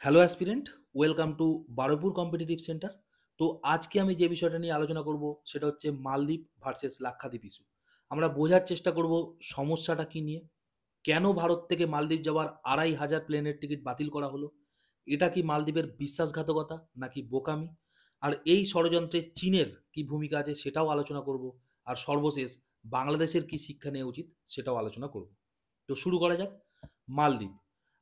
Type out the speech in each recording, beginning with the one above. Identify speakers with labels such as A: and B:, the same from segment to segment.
A: Hello aspirant, welcome to Baruipur competitive centre. তো আজকে আমি যে বিষয়টা নিয়ে আলোচনা করব সেটা হচ্ছে মালদ্বীপ ভার্সেস লাক্ষাদ্বীপ ইস্যু। আমরা বোঝার চেষ্টা করব সমস্যাটা কী নিয়ে, কেন ভারত থেকে মালদ্বীপ যাওয়ার ২,৫০০ প্লেনের টিকিট বাতিল করা হলো, এটা কি মালদ্বীপের বিশ্বাসঘাতকতা নাকি বোকামি, আর এই ষড়যন্ত্রে চীনের কি ভূমিকা আছে সেটাও আলোচনা করব। আর সর্বশেষ বাংলাদেশের কি শিক্ষা নেওয়া উচিত সেটাও আলোচনা করব। তো শুরু করা যাক। মালদ্বীপ,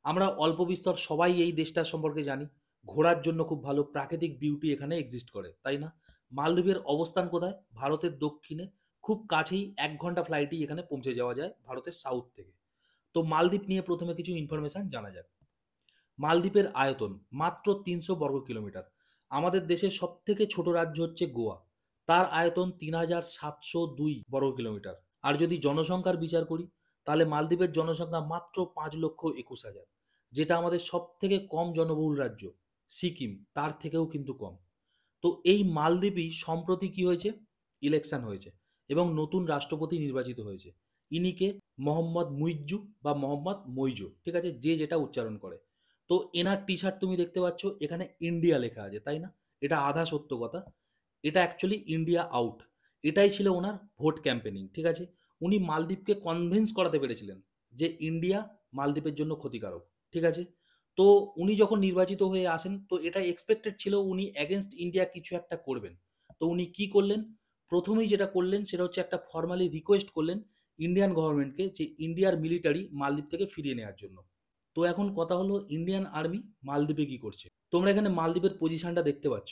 A: আমরা অল্প বিস্তর সবাই এই দেশটার সম্পর্কে জানি। ঘোরার জন্য খুব ভালো প্রাকৃতিক বিউটি এখানে এক্সিস্ট করে, তাই না? মালদ্বীপের অবস্থান কোথায়? ভারতের দক্ষিণে, খুব কাছেই ১ ঘন্টা ফ্লাইটেই এখানে পৌঁছে যাওয়া যায় ভারতের সাউথ থেকে। তো মালদ্বীপ নিয়ে প্রথমে কিছু ইনফরমেশন জানা যাক। মালদ্বীপের আয়তন মাত্র ৩০০ বর্গ কিলোমিটার। আমাদের দেশের সব থেকে ছোট রাজ্য হচ্ছে গোয়া, তার আয়তন ৩,৭০২ বর্গ কিলোমিটার। আর যদি জনসংখ্যার বিচার করি তাহলে মালদ্বীপের জনসংখ্যা মাত্র ৫,২১,০০০, যেটা আমাদের সব থেকে কম জনবহুল রাজ্য সিকিম তার থেকেও কিন্তু কম। তো এই মালদ্বীপই সম্প্রতি কি হয়েছে, ইলেকশন হয়েছে এবং নতুন রাষ্ট্রপতি নির্বাচিত হয়েছে। ইনিকে মোহাম্মদ মুইজ্জু বা মোহাম্মদ মইজু, ঠিক আছে, যে যেটা উচ্চারণ করে। তো এনার টি শার্ট তুমি দেখতে পাচ্ছ, এখানে ইন্ডিয়া লেখা আছে, তাই না? এটা আধা সত্য কথা। এটা অ্যাকচুয়ালি ইন্ডিয়া আউট। এটাই ছিল ওনার ভোট ক্যাম্পেনিং, ঠিক আছে। উনি মালদ্বীপকে কনভিন্স করাতে পেরেছিলেন যে ইন্ডিয়া মালদ্বীপের জন্য ক্ষতিকারক, ঠিক আছে। তো উনি যখন নির্বাচিত হয়ে আসেন তো এটা এক্সপেক্টেড ছিল উনি অ্যাগেনস্ট ইন্ডিয়া কিছু একটা করবেন। তো উনি কি করলেন? প্রথমেই যেটা করলেন সেটা হচ্ছে একটা ফর্মালি রিকোয়েস্ট করলেন ইন্ডিয়ান গভর্নমেন্টকে যে ইন্ডিয়ার মিলিটারি মালদ্বীপ থেকে ফিরিয়ে নেওয়ার জন্য। তো এখন কথা হলো, ইন্ডিয়ান আর্মি মালদ্বীপে কি করছে? তোমরা এখানে মালদ্বীপের পজিশনটা দেখতে পাচ্ছ।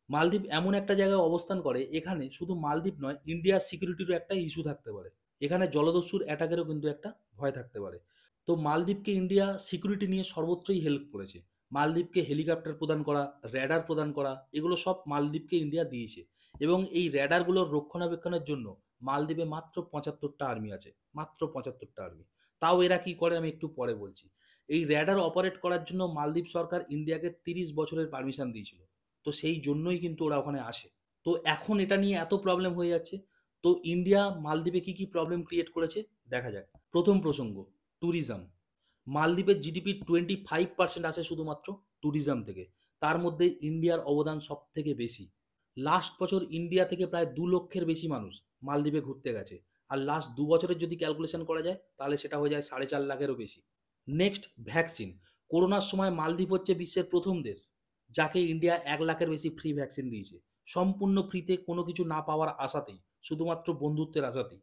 A: মালদ্বীপ এমন একটা জায়গায় অবস্থান করে, এখানে শুধু মালদ্বীপ নয়, ইন্ডিয়ার সিকিউরিটিরও একটা ইস্যু থাকতে পারে। এখানে জলদস্যুর অ্যাটাকেরও কিন্তু একটা ভয় থাকতে পারে। তো মালদ্বীপকে ইন্ডিয়া সিকিউরিটি নিয়ে সর্বত্রই হেল্প করেছে। মালদ্বীপকে হেলিকপ্টার প্রদান করা, র্যাডার প্রদান করা, এগুলো সব মালদ্বীপকে ইন্ডিয়া দিয়েছে। এবং এই র্যাডারগুলোর রক্ষণাবেক্ষণের জন্য মালদ্বীপে মাত্র ৭৫টা আর্মি আছে, মাত্র ৭৫টা আর্মি। তাও এরা কি করে আমি একটু পরে বলছি। এই র্যাডার অপারেট করার জন্য মালদ্বীপ সরকার ইন্ডিয়াকে ৩০ বছরের পারমিশন দিয়েছিল। তো সেই জন্যই কিন্তু ওরা ওখানে আসে। তো এখন এটা নিয়ে এত প্রবলেম হয়ে যাচ্ছে। তো ইন্ডিয়া মালদ্বীপে কি কি প্রবলেম ক্রিয়েট করেছে দেখা যাক। প্রথম প্রসঙ্গ, ট্যুরিজম। মালদ্বীপের জিডিপি 25% আসে শুধুমাত্র ট্যুরিজম থেকে। তার মধ্যে ইন্ডিয়ার অবদান সব থেকে বেশি। লাস্ট বছর ইন্ডিয়া থেকে প্রায় ২ লক্ষের বেশি মানুষ মালদ্বীপে ঘুরতে গেছে। আর লাস্ট ২ বছরের যদি ক্যালকুলেশন করা যায় তাহলে সেটা হয়ে যায় ৪.৫ লাখেরও বেশি। Next, vaccine. করোনার সময় মালদ্বীপ হচ্ছে বিশ্বের প্রথম দেশ যাকে ইন্ডিয়া ১ লাখের বেশি ফ্রি ভ্যাকসিন দিয়েছে, সম্পূর্ণ ফ্রিতে, কোনো কিছু না পাওয়ার আশাতেই, শুধুমাত্র বন্ধুত্বের আশাতেই।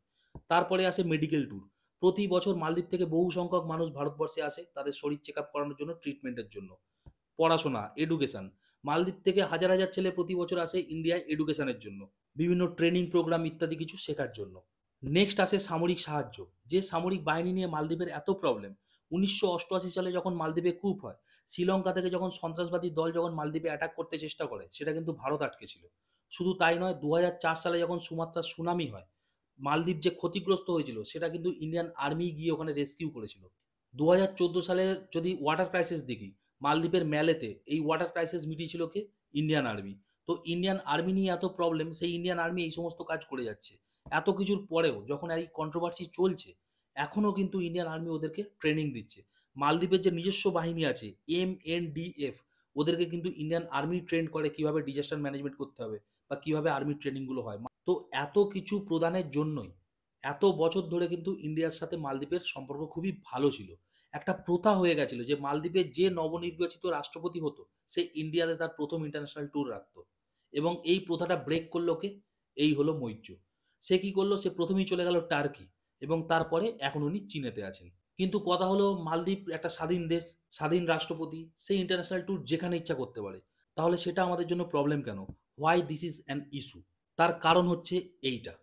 A: তারপরে আসে মেডিকেল ট্যুর। প্রতি বছর মালদ্বীপ থেকে বহু সংখ্যক মানুষ ভারতবর্ষে আসে তাদের শরীর চেক আপ করানোর জন্য, ট্রিটমেন্টের জন্য। পড়াশোনা, এডুকেশন। মালদ্বীপ থেকে হাজার হাজার ছেলে প্রতি বছর আসে ইন্ডিয়ায় এডুকেশনের জন্য, বিভিন্ন ট্রেনিং প্রোগ্রাম ইত্যাদি কিছু শেখার জন্য। নেক্সট আসে সামরিক সাহায্য। যে সামরিক বাহিনী নিয়ে মালদ্বীপের এত প্রবলেম, ১৯৮৮ সালে যখন মালদ্বীপে কূপ হয়, শ্রীলঙ্কা থেকে যখন সন্ত্রাসবাদী দল যখন মালদ্বীপে অ্যাটাক করতে চেষ্টা করে, সেটা কিন্তু ভারত আটকেছিল। শুধু তাই নয়, ২০০৪ সালে যখন সুমাত্রার সুনামি হয়, মালদ্বীপ যে ক্ষতিগ্রস্ত হয়েছিল সেটা কিন্তু ইন্ডিয়ান আর্মি গিয়ে ওখানে রেস্কিউ করেছিল। ২০১৪ সালের যদি ওয়াটার ক্রাইসিস দেখি, মালদ্বীপের ম্যালেতে এই ওয়াটার ক্রাইসিস মিটিয়েছিল কে? Indian army. তো ইন্ডিয়ান আর্মি নিয়ে এত প্রবলেম, সেই ইন্ডিয়ান আর্মি এই সমস্ত কাজ করে যাচ্ছে। এত কিছুর পরেও যখন এই কন্ট্রোভার্সি চলছে, এখনও কিন্তু ইন্ডিয়ান আর্মি ওদেরকে ট্রেনিং দিচ্ছে। মালদ্বীপের যে নিজস্ব বাহিনী আছে MNDF, ওদেরকে কিন্তু ইন্ডিয়ান আর্মি ট্রেন করে কিভাবে ডিজাস্টার ম্যানেজমেন্ট করতে হবে বা কিভাবে আর্মি ট্রেনিংগুলো হয়। তো এত কিছু প্রদানের জন্যই এত বছর ধরে কিন্তু ইন্ডিয়ার সাথে মালদ্বীপের সম্পর্ক খুবই ভালো ছিল। একটা প্রথা হয়ে গেছিল যে মালদ্বীপের যে নবনির্বাচিত রাষ্ট্রপতি হতো সে ইন্ডিয়াতে তার প্রথম ইন্টারন্যাশনাল ট্যুর রাখতো। এবং এই প্রথাটা ব্রেক করলো কে? এই হলো মৈত্র। সে কি করলো? সে প্রথমেই চলে গেল টার্কি এবং তারপরে এখন উনি চীনেতে আছেন। কিন্তু কথা হলো, মালদ্বীপ একটা স্বাধীন দেশ, স্বাধীন রাষ্ট্রপতি, সে ইন্টারন্যাশনাল ট্যুর যেখানে ইচ্ছা করতে পারে। তাহলে সেটা আমাদের জন্য প্রবলেম কেন? Why this is an issue? তার কারণ হচ্ছে এইটা,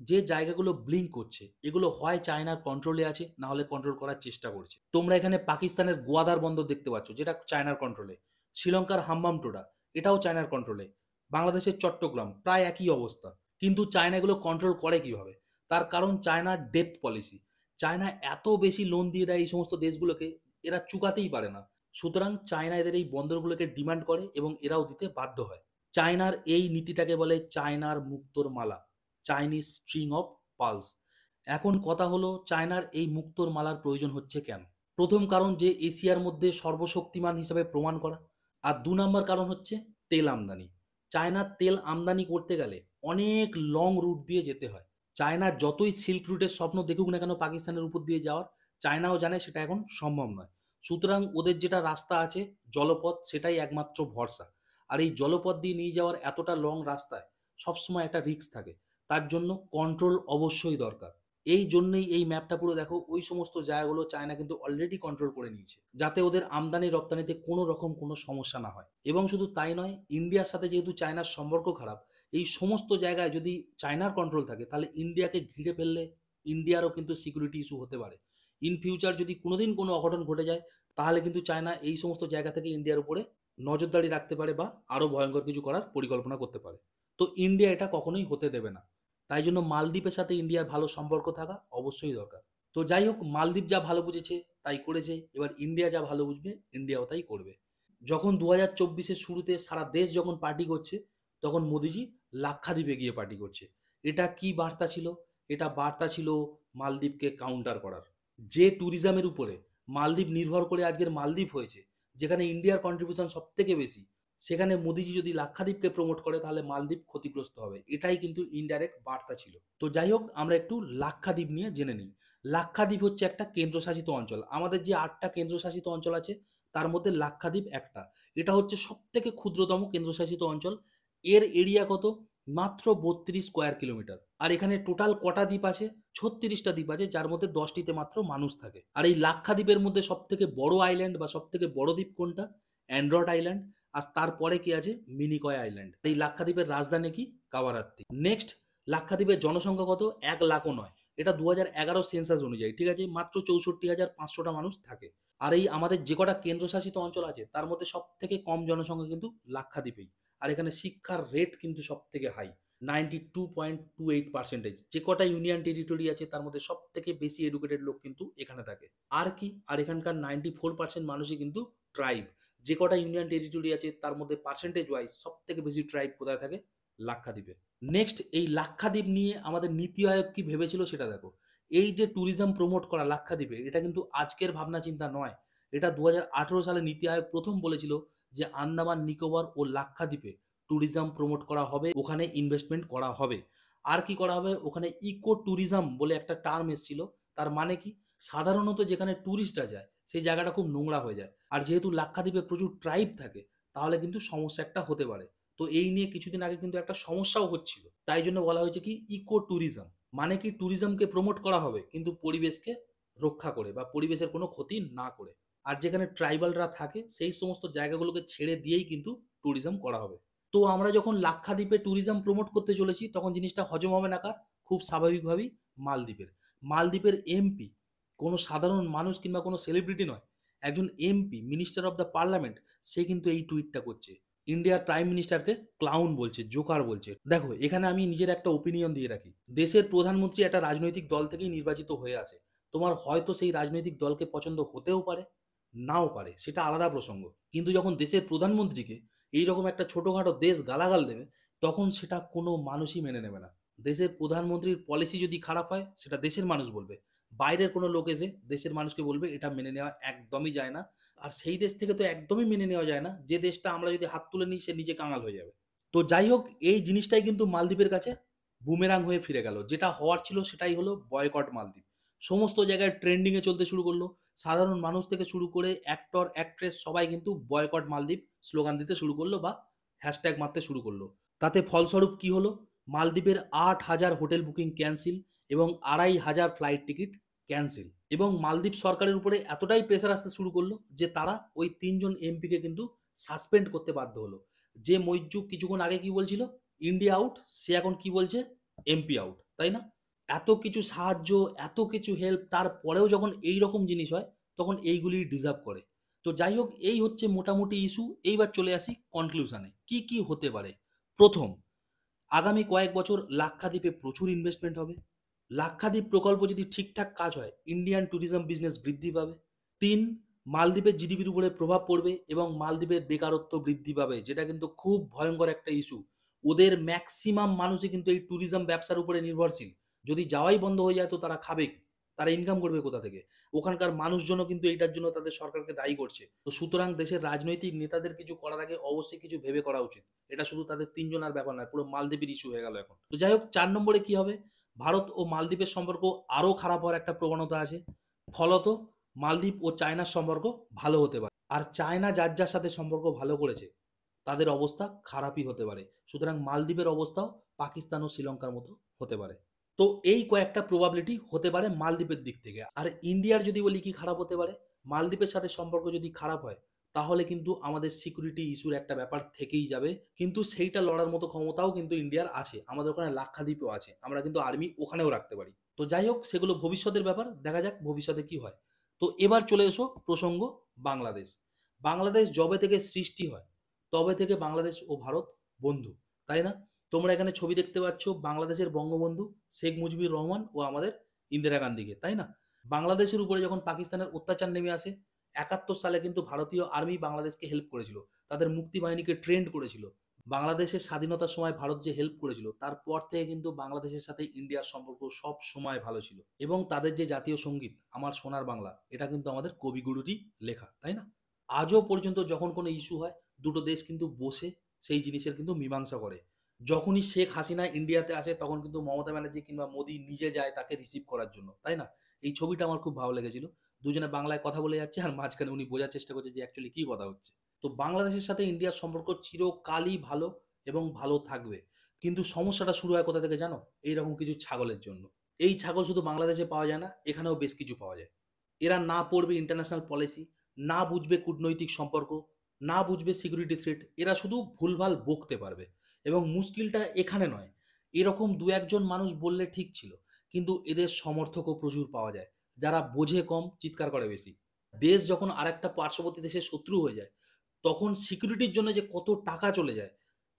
A: যে জায়গাগুলো ব্লিঙ্ক করছে এগুলো হয় চায়নার কন্ট্রোলে আছে, না হলে কন্ট্রোল করার চেষ্টা করছে। তোমরা এখানে পাকিস্তানের গোয়াদার বন্দর দেখতে পাচ্ছ, যেটা চায়নার কন্ট্রোলে। শ্রীলঙ্কার হাম্বামটোড়া, এটাও চায়নার কন্ট্রোলে। বাংলাদেশের চট্টগ্রাম প্রায় একই অবস্থা। কিন্তু চায়না এগুলো কন্ট্রোল করে কিভাবে? তার কারণ চায়নার ডেপ্থ পলিসি। চায়না এত বেশি লোন দিয়ে দেয় এই সমস্ত দেশগুলোকে, এরা চুকাতেই পারে না। সুতরাং চায়না এদের এই বন্দরগুলোকে ডিমান্ড করে এবং এরাও দিতে বাধ্য হয়। চায়নার এই নীতিটাকে বলে চায়নার মুক্তোর মালা, চাইনিজ স্ট্রিং অফ পালস। এখন কথা হলো, চায়নার এই মুক্তোর মালার প্রয়োজন হচ্ছে কেন? প্রথম কারণ, যে এশিয়ার মধ্যে সর্বশক্তিমান হিসাবে প্রমাণ করা। আর ২ নাম্বার কারণ হচ্ছে তেল আমদানি। চায়নার তেল আমদানি করতে গেলে অনেক লং রুট দিয়ে যেতে হয়। চায়না যতই সিল্ক রুটের স্বপ্ন দেখুক না কেন পাকিস্তানের উপর দিয়ে যাওয়ার, চায়নাও জানে সেটা এখন সম্ভব নয়। সুতরাং ওদের যেটা রাস্তা আছে জলপথ, সেটাই একমাত্র ভরসা। আর এই জলপথ দিয়ে নিয়ে যাওয়ার এতটা লং রাস্তায় সবসময় একটা রিস্ক থাকে। তার জন্য কন্ট্রোল অবশ্যই দরকার। এই জন্যই এই ম্যাপটা পুরো দেখো, ওই সমস্ত জায়গাগুলো চায়না কিন্তু অলরেডি কন্ট্রোল করে নিয়েছে। যাতে ওদের আমদানি রপ্তানিতে কোনো রকম কোনো সমস্যা না হয়। এবং শুধু তাই নয়, ইন্ডিয়ার সাথে যেহেতু চায়নার সম্পর্ক খারাপ, এই সমস্ত জায়গায় যদি চায়নার কন্ট্রোল থাকে তাহলে ইন্ডিয়াকে ঘিরে ফেললে ইন্ডিয়ারও কিন্তু সিকিউরিটি ইস্যু হতে পারে। ইন ফিউচার যদি কোনোদিন কোনো অঘটন ঘটে যায় তাহলে কিন্তু চায়না এই সমস্ত জায়গা থেকে ইন্ডিয়ার উপরে নজরদারি রাখতে পারে বা আরও ভয়ঙ্কর কিছু করার পরিকল্পনা করতে পারে। তো ইন্ডিয়া এটা কখনোই হতে দেবে না। তাই জন্য মালদ্বীপের সাথে ইন্ডিয়ার ভালো সম্পর্ক থাকা অবশ্যই দরকার। তো যাই হোক, মালদ্বীপ যা ভালো বুঝেছে তাই করেছে, এবার ইন্ডিয়া যা ভালো বুঝবে ইন্ডিয়াও তাই করবে। যখন ২০২৪-এর শুরুতে সারা দেশ যখন পার্টি করছে, তখন মোদিজি লাক্ষাদ্বীপে গিয়ে পার্টি করছে। এটা কি বার্তা ছিল? এটা বার্তা ছিল মালদ্বীপকে কাউন্টার করার। যে ট্যুরিজমের উপরে মালদ্বীপ নির্ভর করে আজকের মালদ্বীপ হয়েছে, যেখানে ইন্ডিয়ার কন্ট্রিবিউশন সবথেকে বেশি, সেখানে মোদিজি যদি লাক্ষাদ্বীপকে প্রমোট করে তাহলে মালদ্বীপ ক্ষতিগ্রস্ত হবে। এটাই কিন্তু ইনডাইরেক্ট বার্তা ছিল। তো যাই হোক, আমরা একটু লাক্ষাদ্বীপ নিয়ে জেনে নিই। লাক্ষাদ্বীপ হচ্ছে একটা কেন্দ্রশাসিত অঞ্চল। আমাদের যে ৮টা কেন্দ্রশাসিত অঞ্চল আছে তার মধ্যে লাক্ষাদ্বীপ একটা। এটা হচ্ছে সবথেকে ক্ষুদ্রতম কেন্দ্রশাসিত অঞ্চল। এর এরিয়া কত? মাত্র ৩২ স্কোয়ার কিলোমিটার। আর এখানে টোটাল কটা দ্বীপ আছে? ৩৬টা দ্বীপ আছে, যার মধ্যে ১০টিতে মাত্র মানুষ থাকে। আর এই লাক্ষাদ্বীপের মধ্যে সবথেকে বড় আইল্যান্ড বা সবথেকে বড় দ্বীপ কোনটা? Android island. আর তারপরে কি আছে? মিনিকয় আইল্যান্ড। এই লাক্ষাদ্বীপের রাজধানী কি? কাওয়ারাত্তি। নেক্সট, লাক্ষাদ্বীপের জনসংখ্যা কত? ১,০০,০০০ নয়। এটা ২০১১ সেন্সাস অনুযায়ী, ঠিক আছে? মাত্র ৬৪,৫০০টা মানুষ থাকে। আর এই আমাদের যে কটা কেন্দ্রশাসিত অঞ্চল আছে তার মধ্যে সবথেকে কম জনসংখ্যা কিন্তু লাক্ষাদ্বীপেই। আর এখানে শিক্ষার রেট কিন্তু সবথেকে হাই, 92.28%। যে কটা ইউনিয়ন টেরিটরি আছে তার মধ্যে সবথেকে বেশি এডুকেটেড লোক কিন্তু এখানে থাকে। আর কি? আর এখানকার 94% মানুষই কিন্তু ট্রাইব। যে কটা ইউনিয়ন টেরিটরি আছে তার মধ্যে পার্সেন্টেজ ওয়াইজ সবথেকে বেশি ট্রাইব কোথায় থাকে? লাক্ষাদ্বীপে। নেক্সট, এই লাক্ষাদ্বীপ নিয়ে আমাদের নীতি আয়োগ কি ভেবেছিল সেটা দেখো। এই যে ট্যুরিজম প্রমোট করা লাক্ষাদ্বীপে, এটা কিন্তু আজকের ভাবনা চিন্তা নয়। এটা ২০১৮ সালে নীতি আয়োগ প্রথম বলেছিল যে আন্দামান নিকোবর ও লাক্ষাদ্বীপে ট্যুরিজম প্রমোট করা হবে, ওখানে ইনভেস্টমেন্ট করা হবে। আর কি করা হবে? ওখানে ইকো ট্যুরিজম বলে একটা টার্ম এসেছিল। তার মানে কি? সাধারণত যেখানে ট্যুরিস্টরা যায় সেই জায়গাটা খুব নোংরা হয়ে যায়। আর যেহেতু লাক্ষাদ্বীপে প্রচুর ট্রাইব থাকে, তাহলে কিন্তু সমস্যা একটা হতে পারে। তো এই নিয়ে কিছুদিন আগে কিন্তু একটা সমস্যাও হচ্ছিল। তাই জন্য বলা হয়েছে কি ইকো ট্যুরিজম। মানে কি? ট্যুরিজমকে প্রমোট করা হবে কিন্তু পরিবেশকে রক্ষা করে বা পরিবেশের কোনো ক্ষতি না করে। আর যেখানে ট্রাইবালরা থাকে সেই সমস্ত জায়গাগুলোকে ছেড়ে দিয়েই কিন্তু ট্যুরিজম করা হবে। তো আমরা যখন লাক্ষাদ্বীপে ট্যুরিজম প্রমোট করতে চলেছি তখন জিনিসটা হজম হবে না কার? খুব স্বাভাবিকভাবেই মালদ্বীপের। মালদ্বীপের এমপি কোনো সাধারণ মানুষ কিংবা কোনো সেলিব্রিটি নয়। একজন MP, minister of the parliament, সে কিন্তু এই টুইটটা করছে। ইন্ডিয়ার প্রাইম মিনিস্টারকে ক্লাউন বলছে, জোকার বলছে। দেখো, এখানে আমি নিজের একটা ওপিনিয়ন দিয়ে রাখি। দেশের প্রধানমন্ত্রী একটা রাজনৈতিক দল থেকেই নির্বাচিত হয়ে আসে। তোমার হয়তো সেই রাজনৈতিক দলকে পছন্দ হতেও পারে, নাও পারে, সেটা আলাদা প্রসঙ্গ। কিন্তু যখন দেশের প্রধানমন্ত্রীকে এইরকম একটা ছোটখাটো দেশ গালাগাল দেবে, তখন সেটা কোনো মানুষই মেনে নেবে না। দেশের প্রধানমন্ত্রীর পলিসি যদি খারাপ হয় সেটা দেশের মানুষ বলবে। বাইরের কোনো লোক এসে দেশের মানুষকে বলবে, এটা মেনে নেওয়া একদমই যায় না। আর সেই দেশ থেকে তো একদমই মেনে নেওয়া যায় না যে দেশটা আমরা যদি হাত তুলে নিই সে নিজে কাঙাল হয়ে যাবে। তো যাই হোক, এই জিনিসটাই কিন্তু মালদ্বীপের কাছে বুমেরাং হয়ে ফিরে গেল। যেটা হওয়ার ছিল সেটাই হলো, বয়কট মালদ্বীপ। সমস্ত জায়গায় ট্রেন্ডিংয়ে চলতে শুরু করলো। সাধারণ মানুষ থেকে শুরু করে অ্যাক্টর, অ্যাক্ট্রেস সবাই কিন্তু বয়কট মালদ্বীপ স্লোগান দিতে শুরু করলো বা হ্যাশট্যাগ মারতে শুরু করলো। তাতে ফলস্বরূপ কি হলো? মালদ্বীপের ৮,০০০ হোটেল বুকিং ক্যান্সেল এবং ২,৫০০ ফ্লাইট টিকিট ক্যান্সেল। এবং মালদ্বীপ সরকারের উপরে এতটাই প্রেসার আসতে শুরু করলো যে তারা ওই ৩ জন এমপিকে কিন্তু সাসপেন্ড করতে বাধ্য হলো। যে মইজ্জু কিছুক্ষণ আগে কি বলছিল? ইন্ডিয়া আউট, সে এখন কি বলছে? এমপি আউট, তাই না? এত কিছু সাহায্য, এত কিছু হেল্প, তারপরেও যখন এই রকম জিনিস হয় তখন এইগুলি ডিজার্ভ করে। তো যাই হোক, এই হচ্ছে মোটামুটি ইস্যু। এইবার চলে আসি কনক্লুশনে, কি কি হতে পারে। প্রথম, আগামী কয়েক বছর লাক্ষাদ্বীপে প্রচুর ইনভেস্টমেন্ট হবে। লাক্ষাদ্বীপ প্রকল্প যদি ঠিকঠাক কাজ হয়, ইন্ডিয়ান ট্যুরিজম বিজনেস বৃদ্ধি পাবে। ৩, মালদ্বীপের জিডিপির উপরে প্রভাব পড়বে এবং মালদ্বীপের বেকারত্ব বৃদ্ধি পাবে, যেটা কিন্তু খুব ভয়ঙ্কর একটা ইস্যু। ওদের ম্যাক্সিমাম মানুষই কিন্তু এই ট্যুরিজম ব্যবসার উপরে নির্ভরশীল। যদি যাওয়াই বন্ধ হয়ে যায় তো তারা খাবে কি? তারা ইনকাম করবে কোথা থেকে? ওখানকার মানুষজনও কিন্তু এইটার জন্য তাদের সরকারকে দায়ী করছে। তো সুতরাং দেশের রাজনৈতিক নেতাদের কিছু করার আগে অবশ্যই কিছু ভেবে করা উচিত। এটা শুধু তাদের ৩ জনের ব্যাপার নয়, পুরো মালদ্বীপের ইস্যু হয়ে গেল এখন। তো যাই হোক, ৪ নম্বরে কি হবে? ভারত ও মালদ্বীপের সম্পর্ক আরো খারাপ হওয়ার একটা প্রবণতা আছে। ফলত মালদ্বীপ ও চায়নার সম্পর্ক ভালো হতে পারে। আর চায়না যার সাথে সম্পর্ক ভালো করেছে, তাদের অবস্থা খারাপই হতে পারে। সুতরাং মালদ্বীপের অবস্থাও পাকিস্তান ও শ্রীলঙ্কার মতো হতে পারে। তো এই কয়েকটা প্রবাবিলিটি হতে পারে মালদ্বীপের দিক থেকে। আর ইন্ডিয়ার যদি বলি কি খারাপ হতে পারে, মালদ্বীপের সাথে সম্পর্ক যদি খারাপ হয়, তাহলে কিন্তু আমাদের সিকিউরিটি ইস্যুর একটা ব্যাপার থেকেই যাবে। কিন্তু সেইটা লড়ার মতো ক্ষমতাও কিন্তু ইন্ডিয়ার আছে। আমাদের ওখানে লাক্ষাদ্বীপও আছে। আমরা কিন্তু আর্মি ওখানেও রাখতে পারি। তো যাই হোক, সেগুলো ভবিষ্যতের ব্যাপার। দেখা যাক ভবিষ্যতে কি হয়। তো এবার চলে এসো প্রসঙ্গ বাংলাদেশ। বাংলাদেশ যবে থেকে সৃষ্টি হয়, তবে থেকে বাংলাদেশ ও ভারত বন্ধু, তাই না? তোমরা এখানে ছবি দেখতে পাচ্ছ বাংলাদেশের বঙ্গবন্ধু শেখ মুজিবুর রহমান ও আমাদের ইন্দিরা গান্ধীকে, তাই না? বাংলাদেশের উপরে যখন পাকিস্তানের অত্যাচার নেমে আসে, ৭১ সালে কিন্তু ভারতীয় আর্মি বাংলাদেশকে হেল্প করেছিল। তাদের মুক্তি বাহিনীকে ট্রেন্ড করেছিল। বাংলাদেশের স্বাধীনতার সময় ভারত যে হেল্প করেছিল, তারপর থেকে কিন্তু বাংলাদেশের সাথে ইন্ডিয়ার সম্পর্ক সব সময় ভালো ছিল। এবং তাদের যে জাতীয় সঙ্গীত আমার সোনার বাংলা, এটা কিন্তু আমাদের কবিগুরুরই লেখা, তাই না? আজও পর্যন্ত যখন কোনো ইস্যু হয়, দুটো দেশ কিন্তু বসে সেই জিনিসের কিন্তু মীমাংসা করে। যখনই শেখ হাসিনা ইন্ডিয়াতে আসে, তখন কিন্তু মমতা ব্যানার্জি কিংবা মোদি নিজে যায় তাকে রিসিভ করার জন্য, তাই না? এই ছবিটা আমার খুব ভালো লেগেছিল। দুজনে বাংলায় কথা বলে যাচ্ছে আর মাঝখানে উনি বোঝার চেষ্টা করছে যে অ্যাকচুয়ালি কি কথা হচ্ছে। তো বাংলাদেশের সাথে ইন্ডিয়ার সম্পর্ক চিরকালই ভালো এবং ভালো থাকবে। কিন্তু সমস্যাটা শুরু হয় কোথা থেকে জানো? এইরকম কিছু ছাগলের জন্য। এই ছাগল শুধু বাংলাদেশে পাওয়া যায় না, এখানেও বেশ কিছু পাওয়া যায়। এরা না পড়বে ইন্টারন্যাশনাল পলিসি, না বুঝবে কূটনৈতিক সম্পর্ক, না বুঝবে সিকিউরিটি থ্রেট। এরা শুধু ভুলভাল বকতে পারবে। এবং মুশকিলটা এখানে নয়। এরকম দু একজন মানুষ বললে ঠিক ছিল। কিন্তু এদের সমর্থকও প্রচুর পাওয়া যায়। যারা বোঝে কম, চিৎকার করে বেশি। দেশ যখন আরেকটা পার্শ্ববর্তী দেশের শত্রু হয়ে যায়, তখন সিকিউরিটির জন্য যে কত টাকা চলে যায়।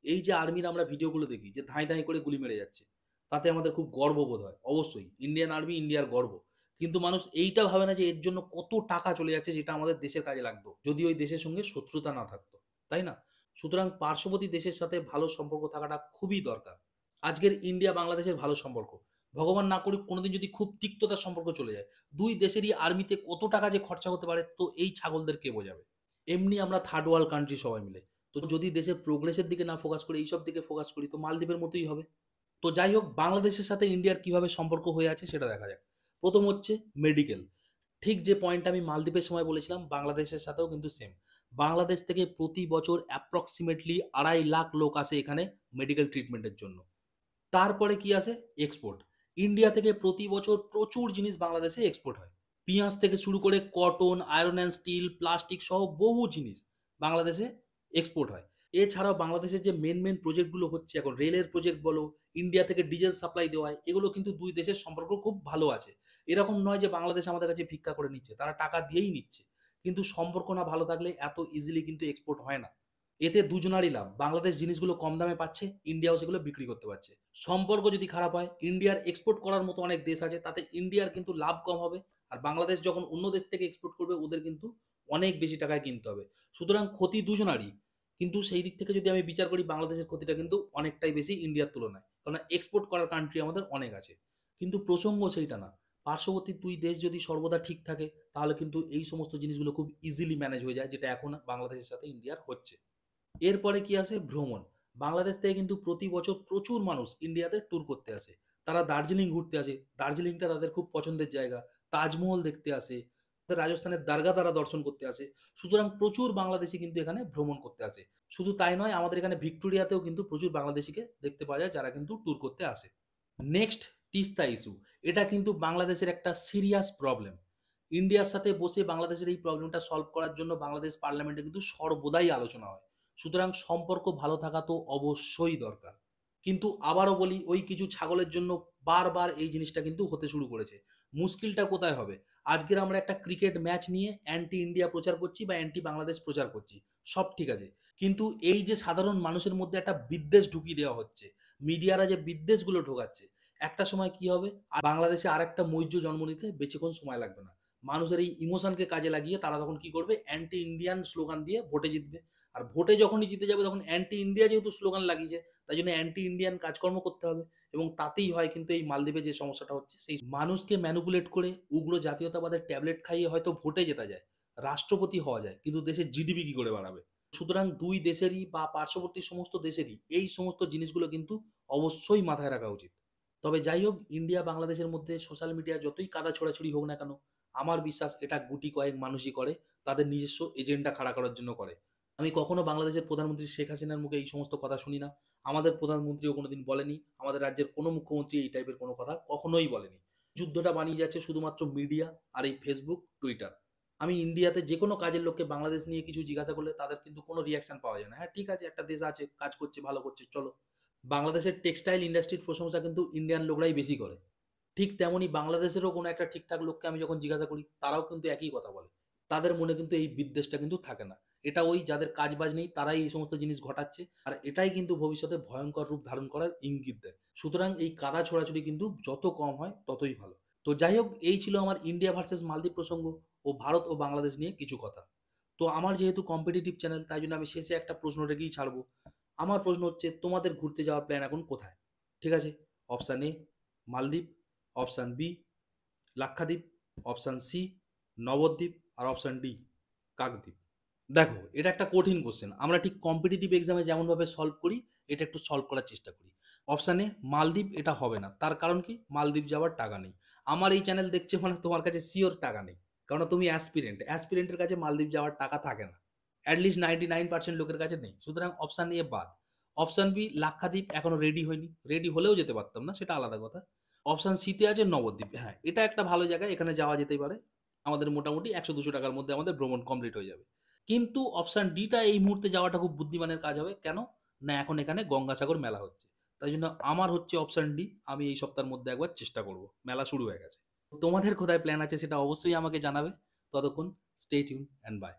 A: এই যে আর্মির আমরা ভিডিওগুলো দেখি যে ধাঁই ধাঁই করে গুলি মেরে যাচ্ছে, তাতে আমাদের খুব গর্ববোধ হয়। অবশ্যই ইন্ডিয়ান আর্মি ইন্ডিয়ার গর্ব। কিন্তু মানুষ এইটা ভাবে না যে এর জন্য কত টাকা চলে যাচ্ছে, যেটা আমাদের দেশের কাজে লাগতো যদি ওই দেশের সঙ্গে শত্রুতা না থাকতো, তাই না? সুতরাং পার্শ্ববর্তী দেশের সাথে ভালো সম্পর্ক থাকাটা খুবই দরকার। আজকের ইন্ডিয়া বাংলাদেশের ভালো সম্পর্ক, ভগবান না করুক কোনোদিন যদি খুব তিক্ততার সম্পর্ক চলে যায়, দুই দেশেরই আর্মিতে কত টাকা যে খরচা হতে পারে, তো এই ছাগলদের কে বোঝাবে? এমনি আমরা থার্ড ওয়ার্ল্ড কান্ট্রি সবাই মিলে। তো যদি দেশের প্রোগ্রেসের দিকে না ফোকাস করি, এইসব দিকে ফোকাস করি, তো মালদ্বীপের মতোই হবে। তো যাই হোক, বাংলাদেশের সাথে ইন্ডিয়ার কিভাবে সম্পর্ক হয়ে আছে সেটা দেখা যাক। প্রথম হচ্ছে মেডিকেল। ঠিক যে পয়েন্টটা আমি মালদ্বীপের সময় বলেছিলাম, বাংলাদেশের সাথেও কিন্তু সেম। বাংলাদেশ থেকে প্রতি বছর অ্যাপ্রক্সিমেটলি ২.৫ লাখ লোক আসে এখানে মেডিকেল ট্রিটমেন্টের জন্য। তারপরে কি আসে? এক্সপোর্ট। ইন্ডিয়া থেকে প্রতি বছর প্রচুর জিনিস বাংলাদেশে এক্সপোর্ট হয়। পিঁয়াজ থেকে শুরু করে cotton, iron and steel, plastic সহ বহু জিনিস বাংলাদেশে এক্সপোর্ট হয়। এছাড়াও বাংলাদেশের যে মেন প্রজেক্টগুলো হচ্ছে এখন, রেলের প্রজেক্ট বলো, ইন্ডিয়া থেকে ডিজেল সাপ্লাই দেওয়া হয়, এগুলো কিন্তু দুই দেশের সম্পর্ক খুব ভালো আছে। এরকম নয় যে বাংলাদেশ আমাদের কাছে ভিক্ষা করে নিচ্ছে, তারা টাকা দিয়েই নিচ্ছে। কিন্তু সম্পর্ক না ভালো থাকলে এত ইজিলি কিন্তু এক্সপোর্ট হয় না। এতে দুজনারই লাভ। বাংলাদেশ জিনিসগুলো কম দামে পাচ্ছে, ইন্ডিয়াও সেগুলো বিক্রি করতে পারছে। সম্পর্ক যদি খারাপ হয়, ইন্ডিয়ার এক্সপোর্ট করার মতো অনেক দেশ আছে, তাতে ইন্ডিয়ার কিন্তু লাভ কম হবে। আর বাংলাদেশ যখন অন্য দেশ থেকে এক্সপোর্ট করবে, ওদের কিন্তু অনেক বেশি টাকায় কিনতে হবে। সুতরাং ক্ষতি দুজনারই। কিন্তু সেই দিক থেকে যদি আমি বিচার করি, বাংলাদেশের ক্ষতিটা কিন্তু অনেকটাই বেশি ইন্ডিয়ার তুলনায়। কারণ এক্সপোর্ট করার কান্ট্রি আমাদের অনেক আছে। কিন্তু প্রসঙ্গ সেইটা না। পার্শ্ববর্তী দুই দেশ যদি সর্বদা ঠিক থাকে, তাহলে কিন্তু এই সমস্ত জিনিসগুলো খুব ইজিলি ম্যানেজ হয়ে যায়, যেটা এখন বাংলাদেশের সাথে ইন্ডিয়ার হচ্ছে। এরপরে কি আসে? ভ্রমণ। বাংলাদেশ থেকে কিন্তু প্রতি বছর প্রচুর মানুষ ইন্ডিয়াতে ট্যুর করতে আসে। তারা দার্জিলিং ঘুরতে আসে। দার্জিলিংটা তাদের খুব পছন্দের জায়গা। তাজমহল দেখতে আসে। রাজস্থানের দরগা তারা দর্শন করতে আসে। সুতরাং প্রচুর বাংলাদেশী কিন্তু এখানে ভ্রমণ করতে আসে। শুধু তাই নয়, আমাদের এখানে ভিক্টোরিয়াতেও কিন্তু প্রচুর বাংলাদেশীকে দেখতে পাওয়া যায়, যারা কিন্তু ট্যুর করতে আসে। Next, Teesta issue. এটা কিন্তু বাংলাদেশের একটা সিরিয়াস প্রবলেম। ইন্ডিয়ার সাথে বসে বাংলাদেশের এই প্রবলেমটা সলভ করার জন্য বাংলাদেশ পার্লামেন্টে কিন্তু সর্বদাই আলোচনা হয়। সুতরাং সম্পর্ক ভালো থাকা তো অবশ্যই দরকার। কিন্তু আবারও বলি, ওই কিছু ছাগলের জন্য বারবার এই জিনিসটা কিন্তু হতে শুরু করেছে। মুশকিলটা কোথায় হবে? আজকের আমরা একটা ক্রিকেট ম্যাচ নিয়ে অ্যান্টি ইন্ডিয়া প্রচার করছি বা অ্যান্টি বাংলাদেশ প্রচার করছি, সব ঠিক আছে। কিন্তু এই যে সাধারণ মানুষের মধ্যে একটা বিদ্বেষ ঢুকিয়ে দেওয়া হচ্ছে, মিডিয়ারা যে বিদ্বেষগুলো ঢোকাচ্ছে, একটা সময় কি হবে? আর বাংলাদেশে আরেকটা মৌর্য জন্ম নিতে বেশিক্ষণ সময় লাগবে না। মানুষের এই ইমোশনকে কাজে লাগিয়ে তারা তখন কি করবে? অ্যান্টি ইন্ডিয়ান স্লোগান দিয়ে ভোটে জিতবে। আর ভোটে যখনই জিতে যাবে, তখন অ্যান্টি ইন্ডিয়া যেহেতু স্লোগান লাগিয়েছে, তাই জন্য অ্যান্টি ইন্ডিয়ান কাজকর্ম করতে হবে। এবং তাতেই হয় কিন্তু এই মালদ্বীপে যে সমস্যাটা হচ্ছে, সেই মানুষকে ম্যানিপুলেট করে উগ্র জাতীয়তাবাদের ট্যাবলেট খাইয়ে হয়তো ভোটে জেতা যায়, রাষ্ট্রপতি হওয়া যায়, কিন্তু দেশের জিডিপি কি করে বাড়াবে? সুতরাং ২ দেশেরই বা পার্শ্ববর্তী সমস্ত দেশেরই এই সমস্ত জিনিসগুলো কিন্তু অবশ্যই মাথায় রাখা উচিত। তবে যাই হোক, ইন্ডিয়া বাংলাদেশের মধ্যে সোশ্যাল মিডিয়া যতই কাদা ছোড়াছুড়ি হোক না কেন, আমার বিশ্বাস এটা গুটি কয়েক মানুষই করে, তাদের নিজস্ব এজেন্ডা খাড়া করার জন্য করে। আমি কখনো বাংলাদেশের প্রধানমন্ত্রী শেখ হাসিনার মুখে এই সমস্ত কথা শুনি না। আমাদের প্রধানমন্ত্রীও কোনোদিন বলেনি। আমাদের রাজ্যের কোনো মুখ্যমন্ত্রী এই টাইপের কোনো কথা কখনোই বলেনি। যুদ্ধটা বানিয়ে যাচ্ছে শুধুমাত্র মিডিয়া আর এই ফেসবুক, টুইটার। আমি ইন্ডিয়াতে যেকোনো কাজের লোককে বাংলাদেশ নিয়ে কিছু জিজ্ঞাসা করলে তাদের কিন্তু কোনো রিঅ্যাকশন পাওয়া যায় না। হ্যাঁ, ঠিক আছে, একটা দেশ আছে, কাজ করছে, ভালো করছে, চলো। বাংলাদেশের টেক্সটাইল ইন্ডাস্ট্রির প্রশংসা কিন্তু ইন্ডিয়ান লোকরাই বেশি করে। ঠিক তেমনই বাংলাদেশেরও কোনো একটা ঠিকঠাক লোককে আমি যখন জিজ্ঞাসা করি, তারাও কিন্তু একই কথা বলে। তাদের মনে কিন্তু এই বিদ্বেষটা কিন্তু থাকে না। এটা ওই যাদের কাজ-বাজ নেই তারাই এই সমস্ত জিনিস ঘটাচ্ছে। আর এটাই কিন্তু ভবিষ্যতে ভয়ংকর রূপ ধারণ করার ইঙ্গিত দেয়। সুতরাং এই কাদা ছোড়াছুড়ি কিন্তু যত কম হয় ততই ভালো। তো যাই হোক, এই ছিল আমার ইন্ডিয়া ভার্সেস মালদ্বীপ প্রসঙ্গ ও ভারত ও বাংলাদেশ নিয়ে কিছু কথা। তো আমার যেহেতু কম্পিটিটিভ চ্যানেল, তাই জন্য আমি শেষে একটা প্রশ্ন রেখেই ছাড়বো। আমার প্রশ্ন হচ্ছে, তোমাদের ঘুরতে যাওয়ার প্ল্যান এখন কোথায়? ঠিক আছে? Option A Maldwip, option B Lakshadweep, option C Nabadwip, আর অপশন ডি কাকদ্বীপ। দেখো, এটা একটা কঠিন কোশ্চেন। আমরা ঠিক কম্পিটিটিভ এক্সামে যেমনভাবে সলভ করি, এটা একটু সলভ করার চেষ্টা করি। অপশন এ মালদ্বীপ, এটা হবে না। তার কারণ কি? মালদ্বীপ যাওয়ার টাকা নেই। আমার এই চ্যানেল দেখছে মানে তোমার কাছে শিওর টাকা নেই। কারণ তুমি অ্যাসপিরেন্ট। অ্যাসপিরেন্টের কাছে মালদ্বীপ যাওয়ার টাকা থাকে না। অ্যাটলিস্ট 99% লোকের কাছে নেই। সুতরাং অপশন এ বাদ। অপশন বি লাক্ষাদ্বীপ এখনো রেডি হয়নি। রেডি হলেও যেতে পারতাম না, সেটা আলাদা কথা। অপশন সি তে আছে নবদ্বীপ। হ্যাঁ, এটা একটা ভালো জায়গা, এখানে যাওয়া যেতেই পারে। আমাদের মোটামুটি ১০০-২০০ টাকার মধ্যে আমাদের ভ্রমণ কমপ্লিট হয়ে যাবে। কিন্তু অপশন ডিটা এই মুহূর্তে যাওয়াটা খুব বুদ্ধিমানের কাজ হবে। কেন? না, এখন এখানে গঙ্গাসাগর মেলা হচ্ছে। তাই জন্য আমার হচ্ছে অপশন ডি। আমি এই সপ্তাহের মধ্যে একবার চেষ্টা করব। মেলা শুরু হয়ে গেছে। তোমাদের কোথায় প্ল্যান আছে সেটা অবশ্যই আমাকে জানাবে। ততক্ষণ স্টে টিউন অ্যান্ড বাই।